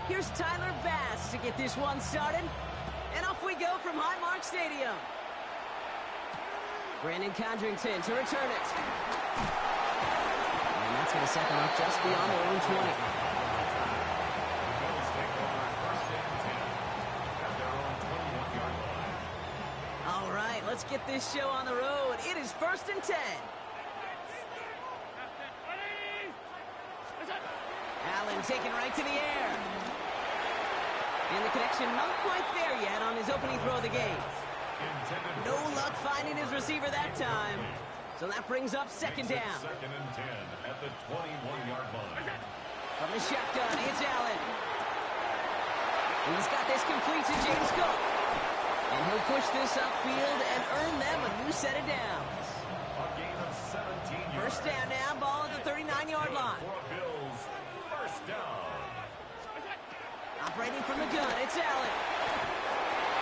Here's Tyler Bass to get this one started. And off we go from Highmark Stadium. Brandon Condrington to return it. And that's going to set them up just beyond their own 20. All right, let's get this show on the road. It is 1st and 10. Allen taken right to the air. And the connection not quite there yet on his opening throw of the game. No luck finding his receiver that time. So that brings up 2nd down. 2nd and 10 at the 21-yard line. From the shotgun, it's Allen. He's got this complete to James Cook. And he'll push this upfield and earn them a new set of downs. A gain of 17 yards. 1st down now, ball at the 39-yard line. For Bills, 1st down. Operating from the gun, it's Allen.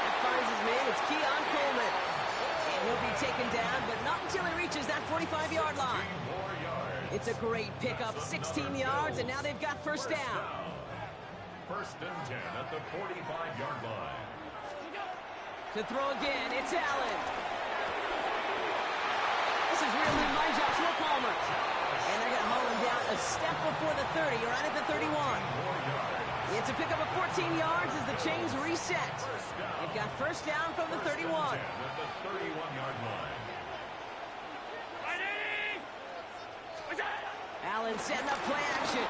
That finds his man, it's Keon Coleman. And he'll be taken down, but not until he reaches that 45-yard line. It's a great pickup, 16 yards, and now they've got 1st down. 1st and 10 at the 45-yard line. To throw again, it's Allen. This is real in my Joshua Palmer. And they're going to haul him down a step before the 30, right at the 31. It's a pickup of 14 yards as the chains reset. They've got 1st down from the 31. At the 31-yard line. Allen setting up play action.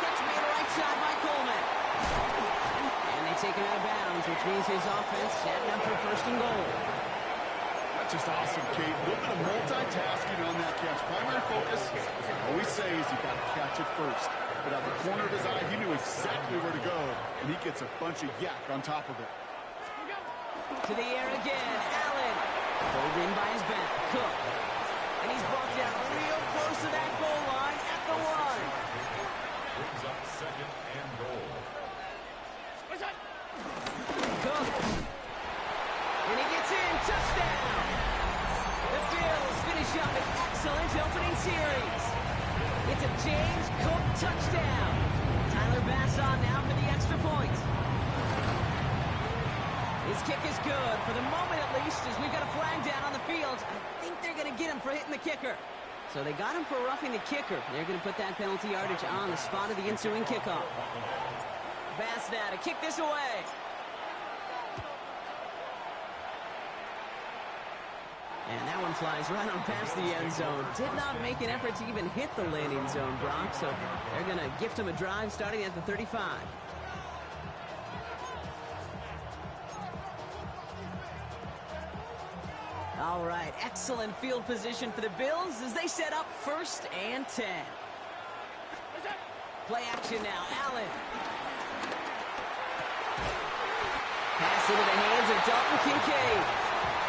Gets made right side by Coleman. And they take him out of bounds, which means his offense setting up for 1st and goal. That's just awesome, Kate. A little bit of multitasking on that catch. Primary focus, as I always say, is you got to catch it first. But at the corner of his eye, he knew exactly where to go, and he gets a bunch of yak on top of it. To the air again, Allen. Pulled in by his back, Cook. And he's brought down real close to that goal line at the 1. Brings up 2nd and goal. Cook. And he gets in, touchdown. The Bills finish up an excellent opening series. It's a James Cook touchdown. Tyler Bass on now for the extra point. His kick is good, for the moment at least, as we've got a flag down on the field. I think they're going to get him for hitting the kicker. So they got him for roughing the kicker. They're going to put that penalty yardage on the spot of the ensuing kickoff. Bass now to kick this away. And that one flies right on past the end zone. Did not make an effort to even hit the landing zone, Brock. So they're going to gift him a drive starting at the 35. All right, excellent field position for the Bills as they set up 1st and 10. Play action now, Allen. Pass into the hands of Dalton Kincaid.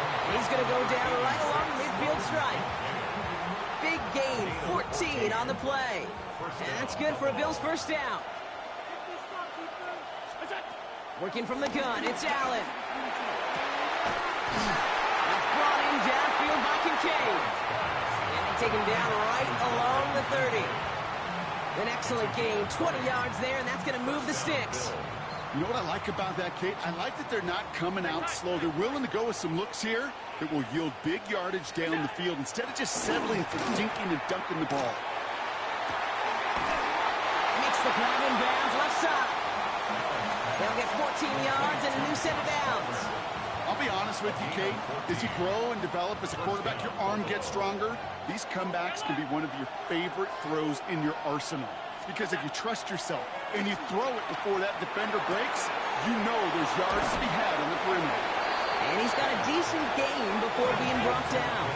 And he's going to go down right along the midfield stripe. Big gain, 14 on the play. And that's good for a Bills 1st down. Working from the gun, it's Allen. It's brought in downfield by Kincaid. And they take him down right along the 30. An excellent gain, 20 yards there, and that's going to move the sticks. You know what I like about that, Kate? I like that they're not coming out slow. They're willing to go with some looks here that will yield big yardage down the field instead of just settling for dinking and dunking the ball. Makes the grab in bounds left side. They'll get 14 yards and a new set of downs. I'll be honest with you, Kate. As you grow and develop as a quarterback, your arm gets stronger. These comebacks can be one of your favorite throws in your arsenal. Because if you trust yourself and you throw it before that defender breaks, you know there's yards to be had on the perimeter. And he's got a decent gain before being brought down.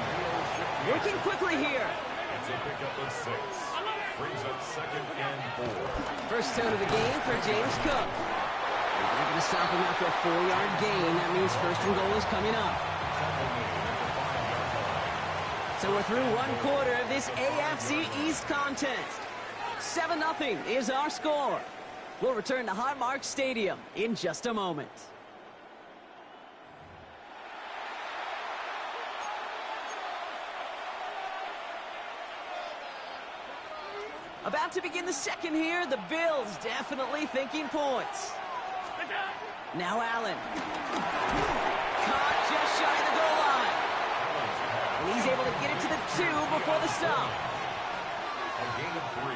Working quickly here. It's a pickup of 6. Brings up 2nd and 4. First down of the game for James Cook. He's not going to stop him after a 4-yard gain. That means 1st and goal is coming up. So we're through one quarter of this AFC East contest. 7-0 is our score. We'll return to Highmark Stadium in just a moment. About to begin the second here. The Bills definitely thinking points. Now Allen. Caught just shy of the goal line. And he's able to get it to the 2 before the stop. A gain of 3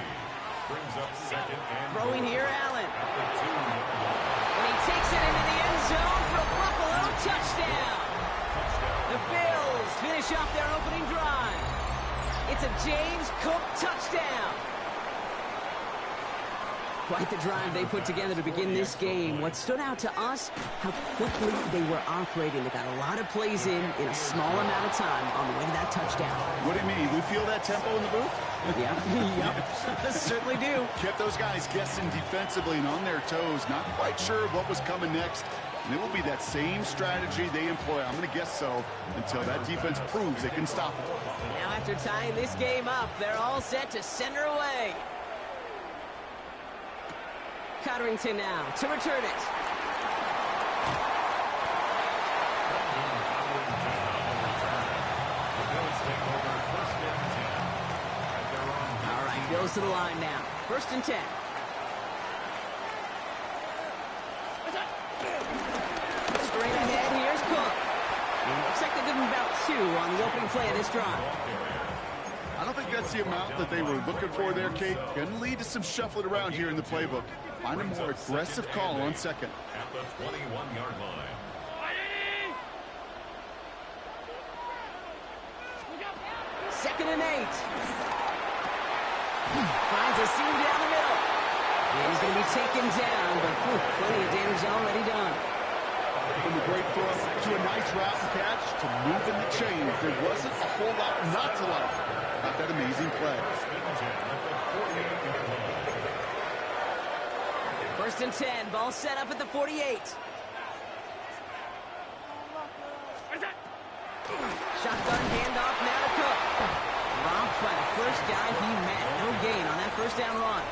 brings up second and Throwing here, Allen. at the 2-yard line. And he takes it into the end zone for a Buffalo touchdown. The Bills finish off their opening drive. It's a James Cook touchdown. Quite the drive they put together to begin this game. What stood out to us, how quickly they were operating. They got a lot of plays in a small amount of time on the way to that touchdown. What do you mean? We feel that tempo in the booth? Yep, certainly do. Kept those guys guessing defensively and on their toes, not quite sure what was coming next. And it will be that same strategy they employ, I'm going to guess so, until that defense proves they can stop it. Now after tying this game up, they're all set to send her away. Cotterington now to return it. All right, goes to the line now. 1st and 10. Straight ahead, here's Cook. And it looks like they give him about 2 on the opening play of this drive. I don't think that's the amount that they were looking for there, Kate. Going to lead to some shuffling around here in the playbook. Find a more aggressive call on second. At the 21-yard line. Second and 8. Finds a seam down the middle. And he's going to be taken down, but plenty of damage already done. From a great throw to a nice route and catch to moving the chains. There wasn't a whole lot not to like about that amazing play. 1st and 10. Ball set up at the 48. Shotgun handoff now to Cook. Dropped by the first guy he met. No gain on that first down run.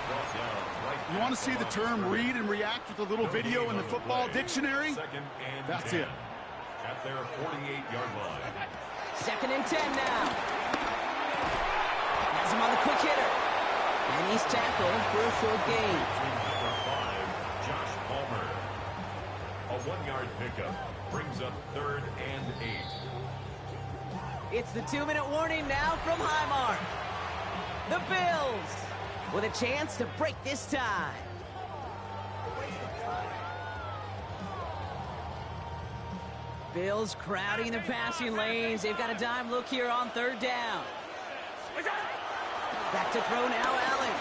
You want to see the term read and react with a little video in the football dictionary? That's it. At their 48-yard line. 2nd and 10 now. Has him on the quick hitter. And he's tackled for a short gain. Number 5, Josh Palmer. A 1-yard pickup brings up 3rd and 8. It's the 2-minute warning now from Highmark. The Bills with a chance to break this tie. Bills crowding the passing lanes. They've got a dime look here on 3rd down. Back to throw now, Allen.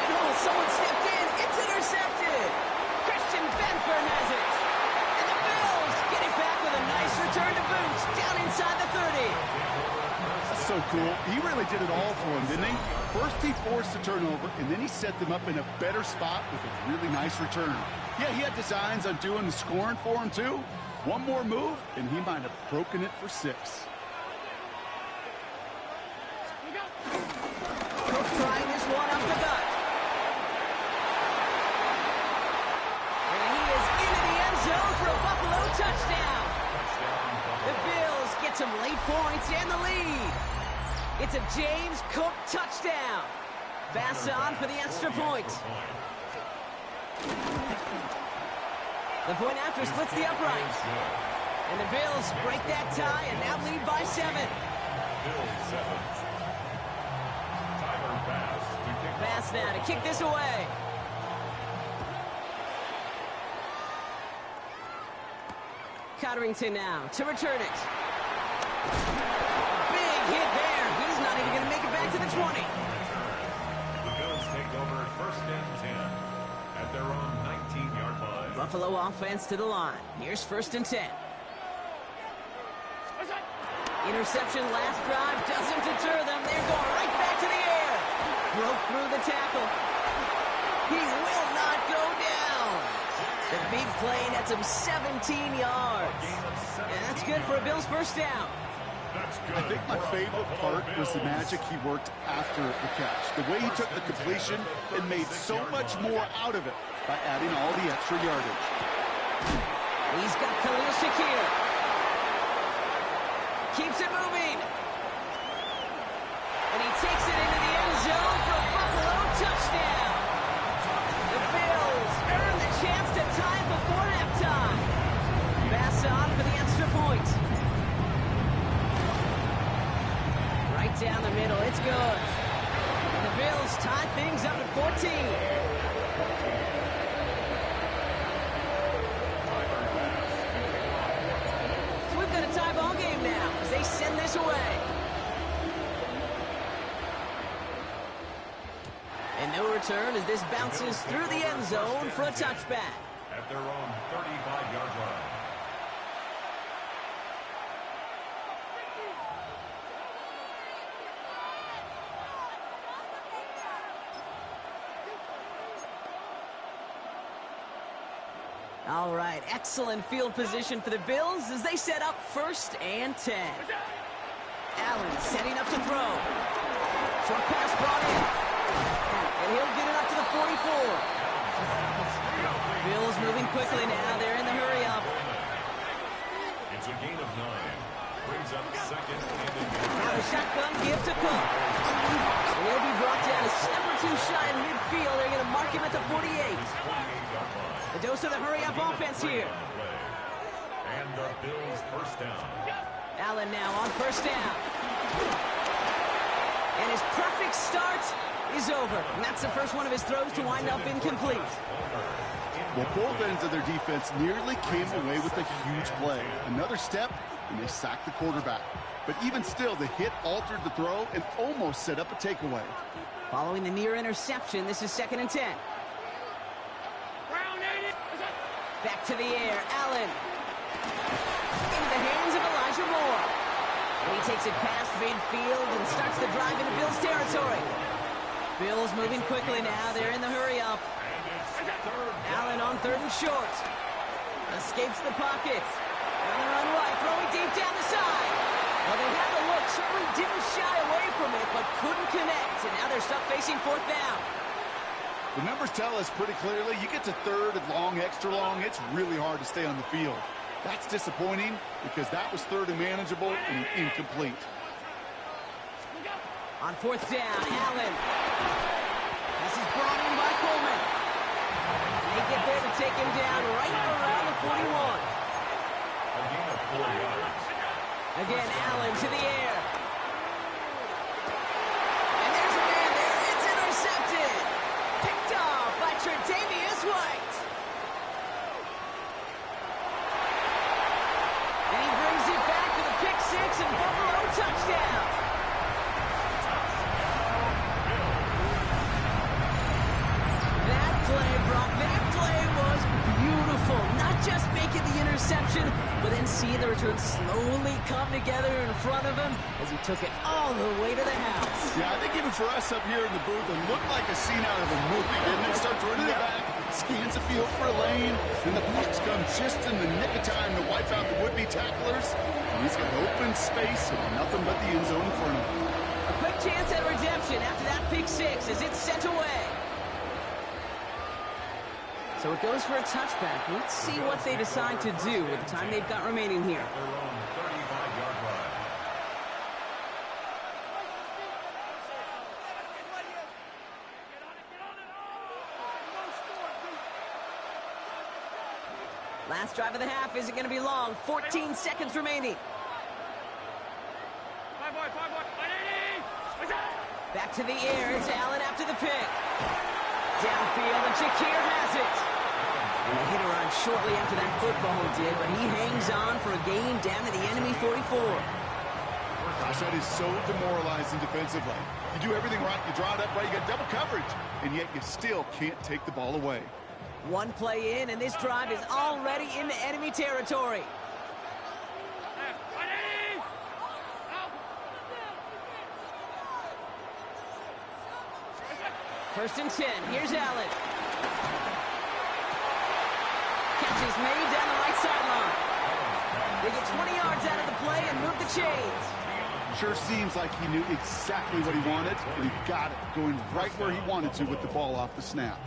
And someone stepped in. It's intercepted. Christian Benford has it. And the Bills get it back with a nice return to boot down inside the 30. That's so cool. He really did it all for him, didn't he? First he forced the turnover, and then he set them up in a better spot with a really nice return. Yeah, he had designs on doing the scoring for him, too. One more move, and he might have broken it for 6. Cook trying this one up the gut. And he is into the end zone for a Buffalo touchdown. The Bills get some late points and the lead. It's a James Cook touchdown. Bass on for the extra point. The point after splits the uprights. And the Bills break that tie and now lead by 7. Bills 7. Tyler Bass to kick off. Bass now to kick this away. Cotterington now to return it. Big hit there. He's not even going to make it back to the 20. The Bills take over 1st and 10 at their own 19-yard line. Buffalo offense to the line. Here's 1st and 10. Interception last drive doesn't deter them. They're going right back to the air. Broke through the tackle. He will not go down. The big play nets him 17 yards. And that's good for a Bills first down. I think my favorite part was the magic he worked after the catch. The way he took the completion and made so much more out of it by adding all the extra yardage. He's got Khalil Shakir. Keeps it moving. And he takes it into the end zone for a Buffalo touchdown. The Bills earn the chance to tie before halftime. Pass on for the extra point. Right down the middle, it's good. And the Bills tie things up at 14. So we've got a tie ball game now as they send this away. And no return as this bounces through the end zone for a touchback. At their own 35-yard line. All right, excellent field position for the Bills as they set up 1st and 10. Allen setting up to throw. Short pass brought in. And he'll get it up to the 44. Bills moving quickly now. They're in the hurry up. It's a gain of 9. Brings up 2nd and Now the shotgun give to Cook. And he'll be brought down a step or two shy in midfield. They're going to mark him at the 48. The dose of the hurry-up offense here. And the Bills' 1st down. Allen now on 1st down. And his perfect start is over. And that's the first one of his throws to wind up incomplete. Well, both ends of their defense nearly came away with a huge play. Another step, and they sacked the quarterback. But even still, the hit altered the throw and almost set up a takeaway. Following the near interception, this is 2nd and 10. Back to the air, Allen. Into the hands of Elijah Moore. And he takes it past midfield and starts the drive into Bills territory. Bills moving quickly now. They're in the hurry-up. Allen on 3rd and short. Escapes the pocket. On the run right, throwing deep down the side. Well, they had the look, certainly didn't shy away from it, but couldn't connect. And now they're stuck facing 4th down. The numbers tell us pretty clearly, you get to 3rd and long, extra long, it's really hard to stay on the field. That's disappointing because that was 3rd and manageable and incomplete. On 4th down, Allen. This is brought in by Coleman. They get there to take him down right around the 41. A gain of 4 yards. Again, Allen to the air. And there's a man there. It's intercepted. Picked off by Tre'Davious White. And he brings it back to the pick 6 and Buffalo touchdown. That play, Brock, that play was beautiful. Not just making the interception, but then seeing the return slowly come together in front of him as he took it all the way to the house. Yeah, I think even for us up here in the booth, it looked like a scene out of a movie, didn't it? Starts running it back, scans the field for a lane, and the pucks come just in the nick of time to wipe out the would-be tacklers. And he's got open space and nothing but the end zone in front of him. A quick chance at redemption after that pick 6 as it's sent away. So it goes for a touchback. Let's see what they decide to do with the time they've got remaining here. Their own 35-yard line. Last drive of the half isn't going to be long. 14 seconds remaining. Back to the air. It's Allen after the pick. Downfield, and Shakir has it. And the hit arrived shortly after that football did, but he hangs on for a gain down to the enemy 44. Gosh, that is so demoralizing defensively. You do everything right, you draw it up right, you got double coverage, and yet you still can't take the ball away. One play in, and this drive is already into enemy territory. First and 10. Here's Allen. Catch is made down the right sideline. They get 20 yards out of the play and move the chains. Sure seems like he knew exactly what he wanted, and he got it, going right where he wanted to with the ball off the snap.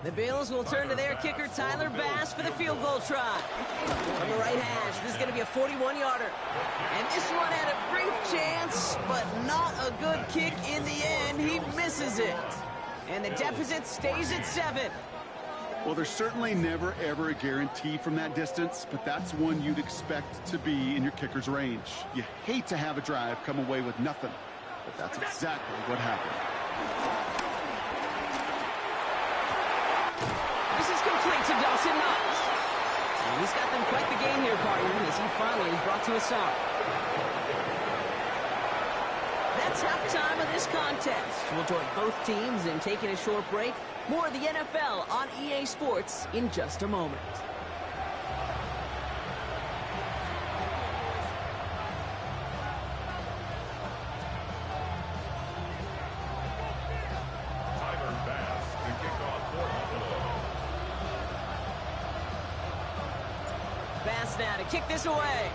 The Bills will turn to their kicker, Tyler Bass, for the field goal try. From the right hash, this is going to be a 41-yarder. And this one had a brief chance, but not a good kick in the end. He misses it. And the deficit stays at 7. Well, there's certainly never, ever a guarantee from that distance, but that's one you'd expect to be in your kicker's range. You hate to have a drive come away with nothing, but that's exactly what happened. This is complete to Dawson Knox. And he's got them quite the game here, partner, as he finally is brought to a stop. That's halftime of this contest. We'll join both teams in taking a short break. More of the NFL on EA Sports in just a moment. Tyler Bass to kick off for Buffalo. Bass now to kick this away.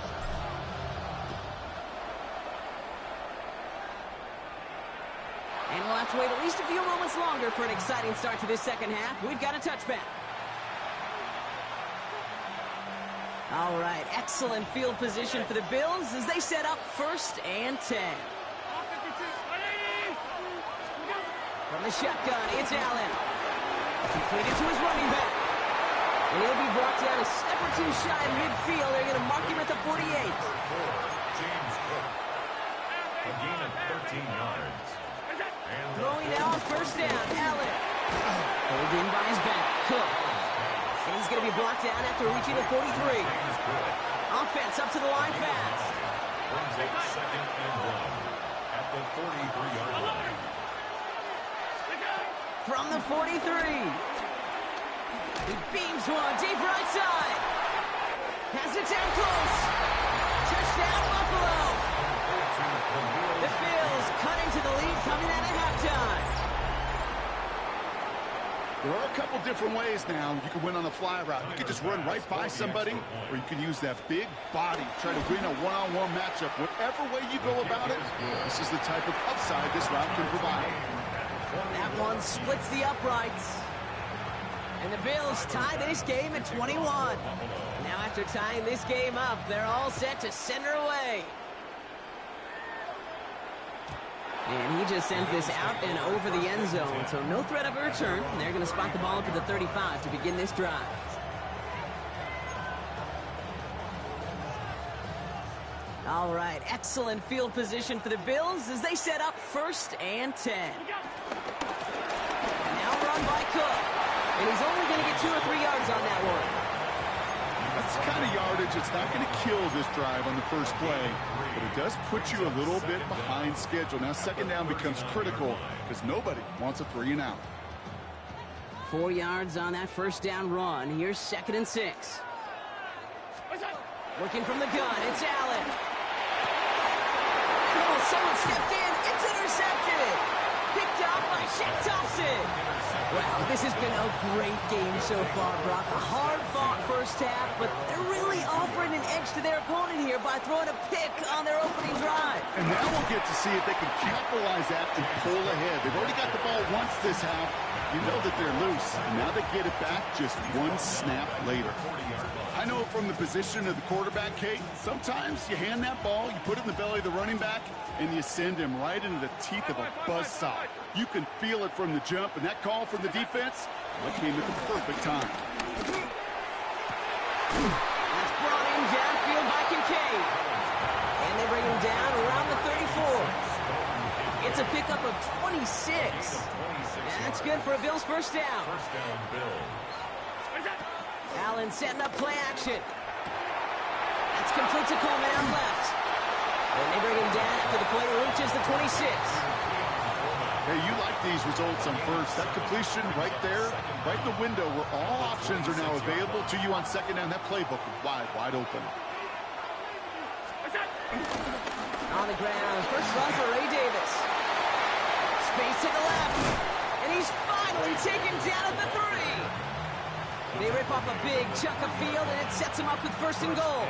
And we'll have to wait at least a few moments longer for an exciting start to this second half. We've got a touchback. All right, excellent field position for the Bills as they set up 1st and 10. From the shotgun, it's Allen. Completed to his running back. And he'll be brought down a step or two shy of midfield. They're going to mark him at the 48. James Cook. A gain of 13 yards. Throwing now on 1st down, Allen. Pulled in by his back, Cook. And he's going to be brought down after reaching the 43. Offense up to the line fast. Brings it 2nd and 1 at the 43-yard line. From the 43. He beams one deep right side. Has it down close. Touchdown, Buffalo. The Bills cut into the lead coming out of halftime. There are a couple different ways now. You can win on the fly route. You can just run right by somebody, or you can use that big body, try to win a one-on-one matchup. Whatever way you go about it, this is the type of upside this route can provide. That one splits the uprights. And the Bills tie this game at 21. Now after tying this game up, they're all set to send her away. And he just sends this out and over the end zone, so no threat of a return. They're going to spot the ball up at the 35 to begin this drive. All right, excellent field position for the Bills as they set up 1st and 10. Now run by Cook, and he's only going to get 2 or 3 yards on that one. That's the kind of yardage that's not going to kill this drive on the first play, but it does put you a little bit behind schedule. Now 2nd down becomes critical because nobody wants a 3 and out. 4 yards on that 1st down run. Here's 2nd and 6. Working from the gun, it's Allen. Oh, someone stepped in. It's intercepted. Picked up by Shaq Thompson. Well, this has been a great game so far, Brock. A hard-fought first half, but they're really offering an edge to their opponent here by throwing a pick on their opening drive. And now we'll get to see if they can capitalize that and pull ahead. They've already got the ball once this half. You know that they're loose. And now they get it back just 1 snap later. I know from the position of the quarterback, Kate, sometimes you hand that ball, you put it in the belly of the running back, and you send him right into the teeth of a buzzsaw. You can feel it from the jump, and that call from the defense, that came at the perfect time. That's brought in downfield by Kincaid. And they bring him down around the 34. It's a pickup of 26. That's good for a Bills 1st down. 1st down, Bills. Allen setting up play action. That's complete to Coleman out left. And they bring him down after the play reaches the 26. Hey, you like these results on 1st. That completion right there, right in the window where all options are now available to you on 2nd down. That playbook wide open. On the ground, 1st run for Ray Davis. Space to the left. And he's finally taken down at the 3. They rip off a big chunk of field, and it sets him up with 1st and goal.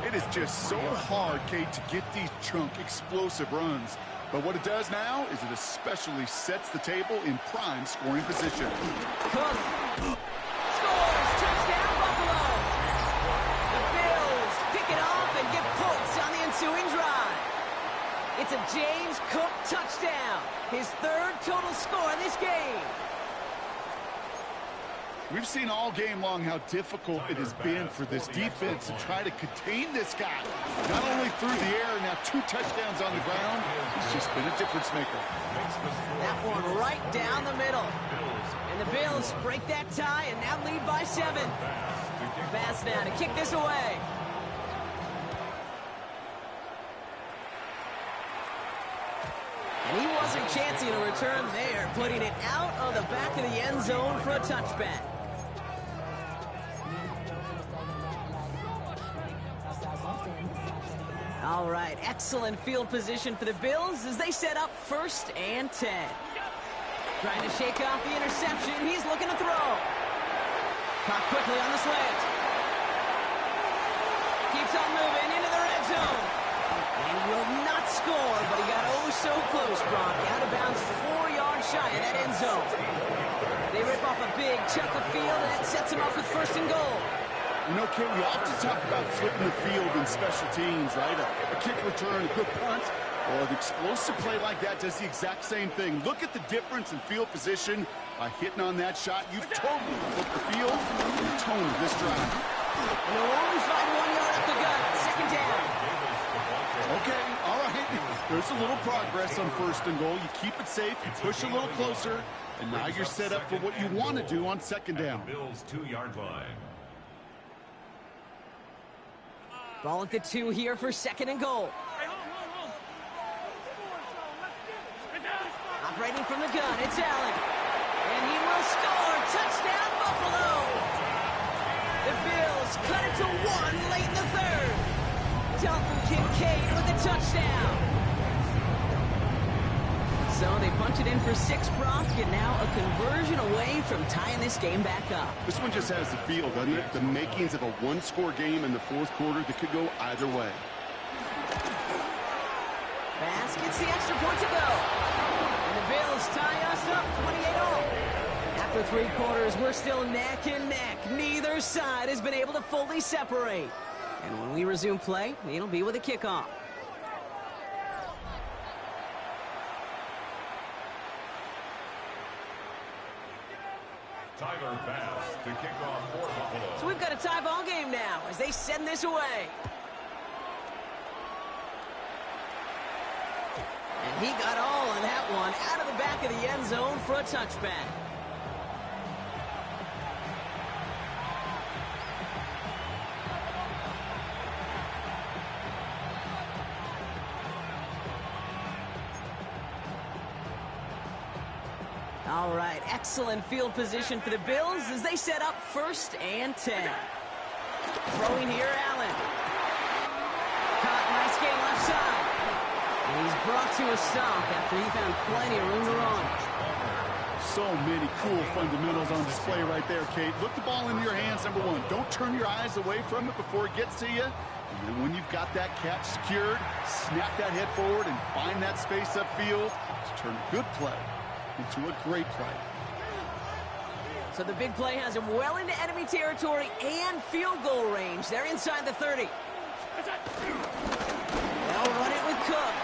It is just so hard, Kate, to get these chunk, explosive runs. But what it does now is it especially sets the table in prime scoring position. Cook scores! Touchdown, Buffalo! The Bills pick it off and get points on the ensuing drive. It's a James Cook touchdown, his third total score in this game. We've seen all game long how difficult it has been for this defense to try to contain this guy. Not only through the air, now 2 touchdowns on the ground. He's just been a difference maker. That one right down the middle. And the Bills break that tie and now lead by 7. Pass now to kick this away. And he wasn't chancing a return there, putting it out of the back of the end zone for a touchback. All right, excellent field position for the Bills as they set up 1st and 10. Trying to shake off the interception. He's looking to throw. Caught quickly on the slant. Keeps on moving into the red zone. And he will not score, but he got oh so close, Brock. Out of bounds 4 yards shy of that end zone. They rip off a big chunk of field, and it sets him up with 1st and goal. You know, Ken, we often talk about flipping the field in special teams, right? A kick return, a good punt. Well, an explosive play like that does the exact same thing. Look at the difference in field position. By hitting on that shot, you've totally flipped the field and the tone of this drive. And they'll only find 1 yard up the gut. 2nd down. Okay, all right. There's a little progress on 1st and goal. You keep it safe, you push a little closer, and now you're set up for what you want to do on 2nd down. Bills 2-yard line. Ball at the 2 here for 2nd and goal. Operating from the gun, it's Allen. And he will score. Touchdown, Buffalo! The Bills cut it to 1 late in the 3rd. Dalton Kincaid with a touchdown. So they punch it in for 6, Brock, and now a conversion away from tying this game back up. This one just has the feel, doesn't it? The makings of a 1-score game in the 4th quarter that could go either way. Pass gets the extra point to go. And the Bills tie us up 28-all. After 3 quarters, we're still neck and neck. Neither side has been able to fully separate. And when we resume play, it'll be with a kickoff. Tyler Bass to kick off for Buffalo. So we've got a tie ball game now as they send this away. And he got all of that one out of the back of the end zone for a touchback. All right, excellent field position for the Bills as they set up 1st and 10. Throwing here, Allen. Caught, nice game left side. And he's brought to a stop after he found plenty of room to run. So many cool fundamentals on display right there, Kate. Look the ball into your hands, number 1. Don't turn your eyes away from it before it gets to you. And then when you've got that catch secured, snap that head forward and find that space upfield to turn a good play into a great play. So the big play has him well into enemy territory and field goal range. They're inside the 30. They'll run it with Cook.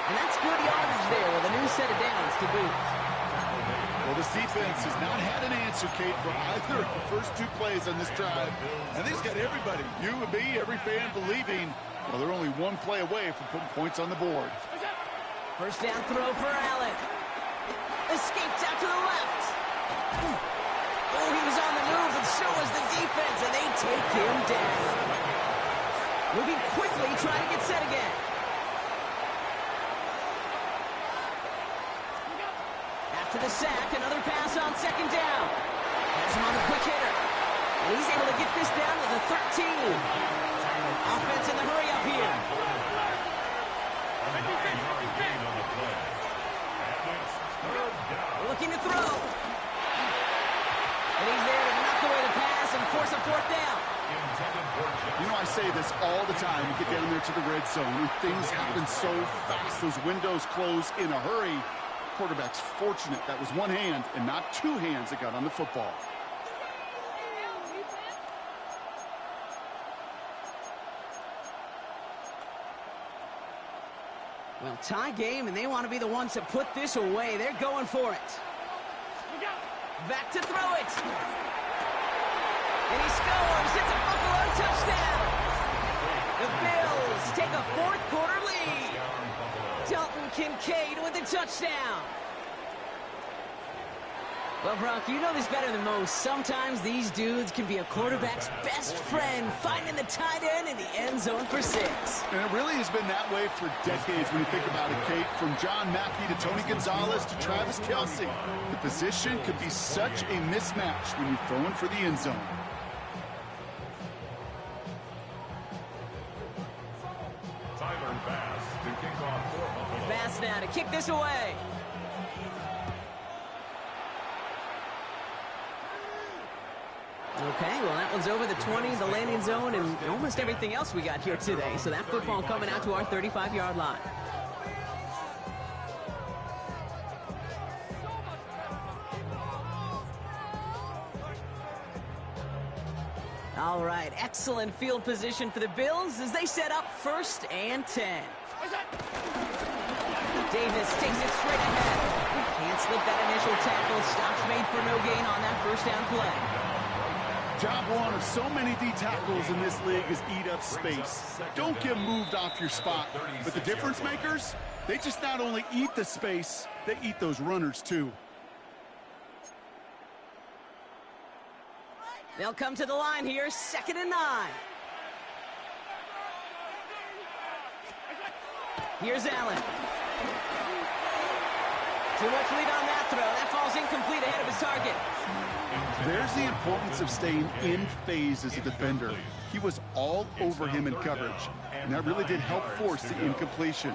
And that's good yardage there with a new set of downs to boot. Well, this defense has not had an answer, Kate, for either of the first 2 plays on this drive. And they've got everybody, you and me, every fan believing, well, they're only 1 play away from putting points on the board. First down throw for Allen. Escapes out to the left. Oh, he was on the move, and so was the defense, and they take him down. Moving quickly, trying to get set again. After the sack, another pass on 2nd down. Has him on the quick hitter. And he's able to get this down to the 13. Offense in the hurry up here. Looking to throw. And he's there to knock away the pass and force a 4th down. You know, I say this all the time. You get down there to the red zone, and things happen so fast. Those windows close in a hurry. Quarterback's fortunate that was one hand and not two hands that got on the football. Well, tie game, and they want to be the ones to put this away. They're going for it. Back to throw it. And he scores. It's a Buffalo touchdown. The Bills take a fourth-quarter lead. Dalton Kincaid with the touchdown. Well, Brock, you know this better than most. Sometimes these dudes can be a quarterback's best friend, finding the tight end in the end zone for 6. And it really has been that way for decades when you think about it, Kate. From John Mackey to Tony Gonzalez to Travis Kelce. The position could be such a mismatch when you're throwing for the end zone. Bass now to kick this away. Okay, well, that one's over the 20, the landing zone, and almost everything else we got here today. So that football coming out to our 35-yard line. All right, excellent field position for the Bills as they set up 1st and 10. Davis takes it straight ahead. Can't slip that initial tackle. Stops made for no gain on that first down play. Job one of so many D tackles in this league is eat up space. Don't get moved off your spot. But the difference makers, they just not only eat the space, they eat those runners too. They'll come to the line here, 2nd and 9. Here's Allen. Too much lead on that throw. That falls incomplete ahead of his target. There's the importance of staying in phase as a defender. He was all over him in coverage, and that really did help force the incompletion.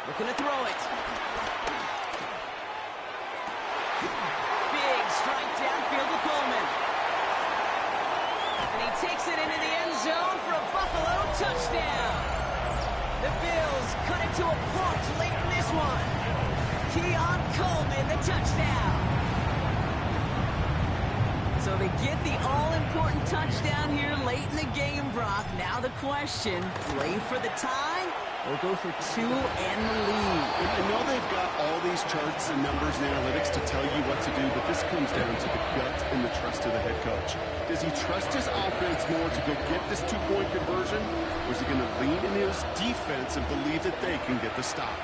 Looking to throw it. Big strike downfield to Coleman. And he takes it into the end zone for a Buffalo touchdown. The Bills cut it to a point late in this one. Keon Coleman, the touchdown. So they get the all-important touchdown here late in the game, Brock. Now the question, play for the tie or go for 2 and the lead? I know they've got all these charts and numbers and analytics to tell you what to do, but this comes down to the gut and the trust of the head coach. Does he trust his offense more to go get this 2-point conversion, or is he going to lean in his defense and believe that they can get the stop?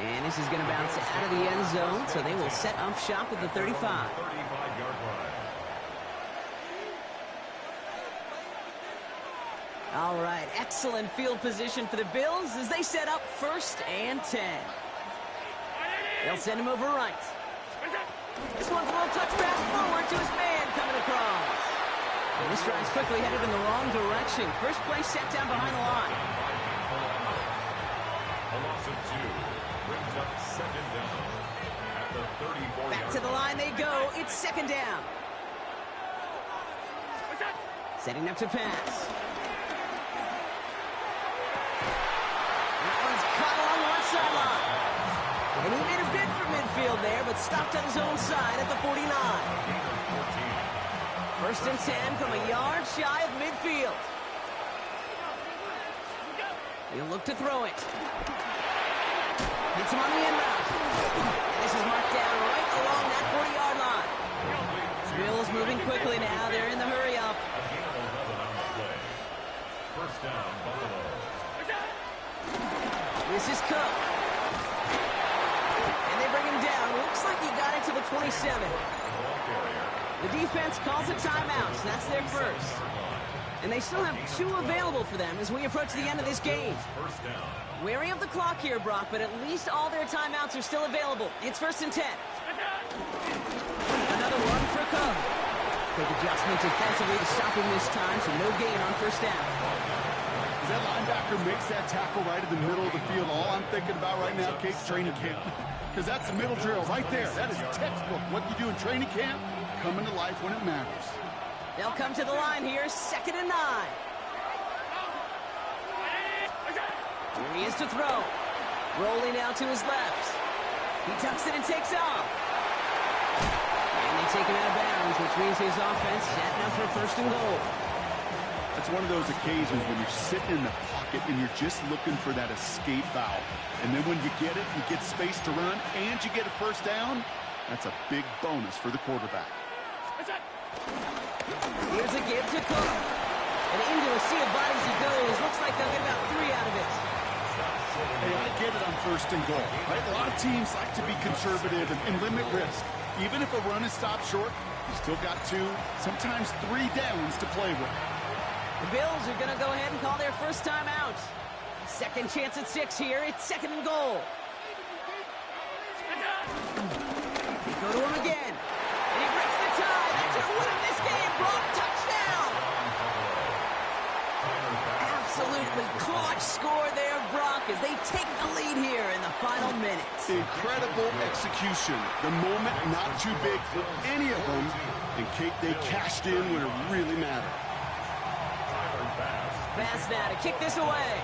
And this is going to bounce out of the end zone, so they will set up shop with the 35. All right, excellent field position for the Bills as they set up 1st and 10. They'll send him over right. This one's a little touch pass forward to his man coming across. And this drive's quickly headed in the wrong direction. First play set down behind the line. A loss of 2 brings up 2nd down at the 34-yard line. Back to the line they go. It's 2nd down. Setting up to pass. Sideline. And he made a bid for midfield there, but stopped on his own side at the 49. 1st and 10 from a yard shy of midfield. He'll look to throw it. Hits him on the end route. And this is marked down right along that 40-yard line. Bills moving quickly now. They're in the hurry up. 1st down, Buffalo. This is Cook. And they bring him down. Looks like he got into the 27. The defense calls a timeout. So that's their first. And they still have 2 available for them as we approach the end of this game. Wary of the clock here, Brock, but at least all their timeouts are still available. It's 1st and 10. Another one for Cook. Quick adjustment defensively to stop him this time, so no gain on 1st down. That linebacker makes that tackle right in the middle of the field. All I'm thinking about right now, Kate's training camp. Because that's the middle drill right there. That is textbook. What you do in training camp, coming to life when it matters. They'll come to the line here, 2nd and 9. Here he is to throw. Rolling out to his left. He tucks it and takes off. And they take him out of bounds, which means his offense setting up for 1st and goal. It's one of those occasions when you're sitting in the pocket and you're just looking for that escape valve. And then when you get it, you get space to run, and you get a 1st down. That's a big bonus for the quarterback. Here's a give to Cook. And into a sea of bodies he goes. Looks like they'll get about 3 out of it. Hey, I get it on 1st and goal, right? A lot of teams like to be conservative and limit risk. Even if a run is stopped short, you still got 2, sometimes 3 downs to play with. The Bills are going to go ahead and call their 1st time out. 2nd chance at 6 here. It's 2nd and goal. They go to him again. And he breaks the tie. That's going to win him this game. Brock, touchdown. Absolutely clutch score there, Brock, as they take the lead here in the final minutes. Incredible execution. The moment not too big for any of them. And Kate, they cashed in when it really mattered. Pass now to kick this away.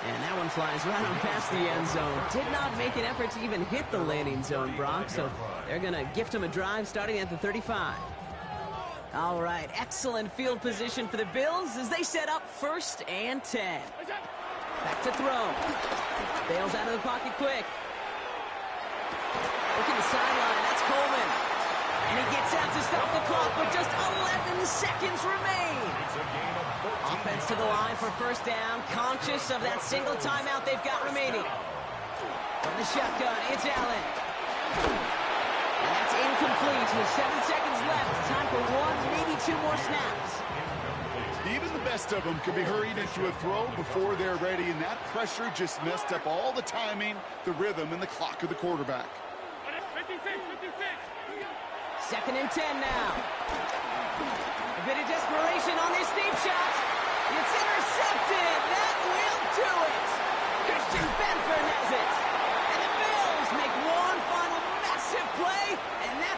And that one flies right on past the end zone. Did not make an effort to even hit the landing zone, Brock, so they're going to gift him a drive starting at the 35. All right, excellent field position for the Bills as they set up 1st and 10. Back to throw. Bails out of the pocket quick. Look at the sideline. That's Coleman. And he gets out to stop the clock, but just 11 seconds remain. Offense to the line for 1st down, conscious of that single timeout they've got remaining. From the shotgun, it's Allen. And that's incomplete with 7 seconds left. Time for 1, maybe 2 more snaps. Even the best of them can be hurried into a throw before they're ready, and that pressure just messed up all the timing, the rhythm, and the clock of the quarterback. 2nd and 10 now. A bit of desperation on this deep shot. It's